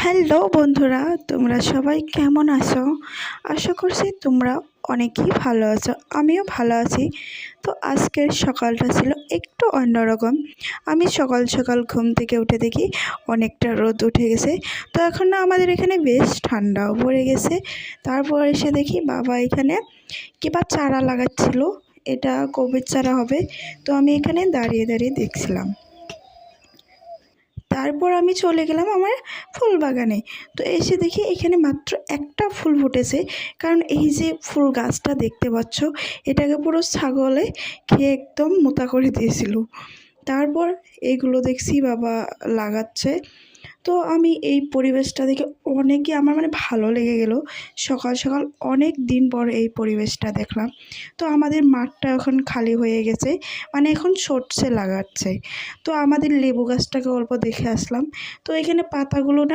Hello বন্ধুরা, তোমরা সবাই কেমন আছো? আশা করছি তোমরা অনেকেই ভালো আছো, আমিও ভালো আছি। তো আজকের সকালটা ছিল একটু অন্যরকম। আমি সকাল সকাল ঘুম থেকে উঠে দেখি অনেকটা রোদ উঠে গেছে। তো এখন না আমাদের এখানে বেশ ঠান্ডাও পড়ে গেছে। তারপর এসে দেখি বাবা এখানে কিবা চারা লাগাচ্ছিল, এটা কবির চারা হবে। তো আমি এখানে দাঁড়িয়ে দাঁড়িয়ে দেখছিলাম। তারপর আমি চলে গেলাম আমার ফুল বাগানে। তো এসে দেখি এখানে মাত্র একটা ফুল ফুটেছে, কারণ এই যে ফুল গাছটা দেখতে পাচ্ছ, এটাকে পুরো ছাগলে খেয়ে একদম মোটা করে দিয়েছিল। তারপর এইগুলো দেখছি বাবা লাগাচ্ছে। তো আমি এই পরিবেশটা দেখে অনেকই আমার ভালো লেগে গেল। সকাল সকাল অনেক দিন পর এই পরিবেশটা দেখলাম। তো আমাদের মাঠটা এখন খালি হয়ে গেছে, এখন সরষে লাগাচ্ছে। তো আমাদের লেবু গাছটাকে অল্প দেখে আসলাম। তো এখানে পাতাগুলো না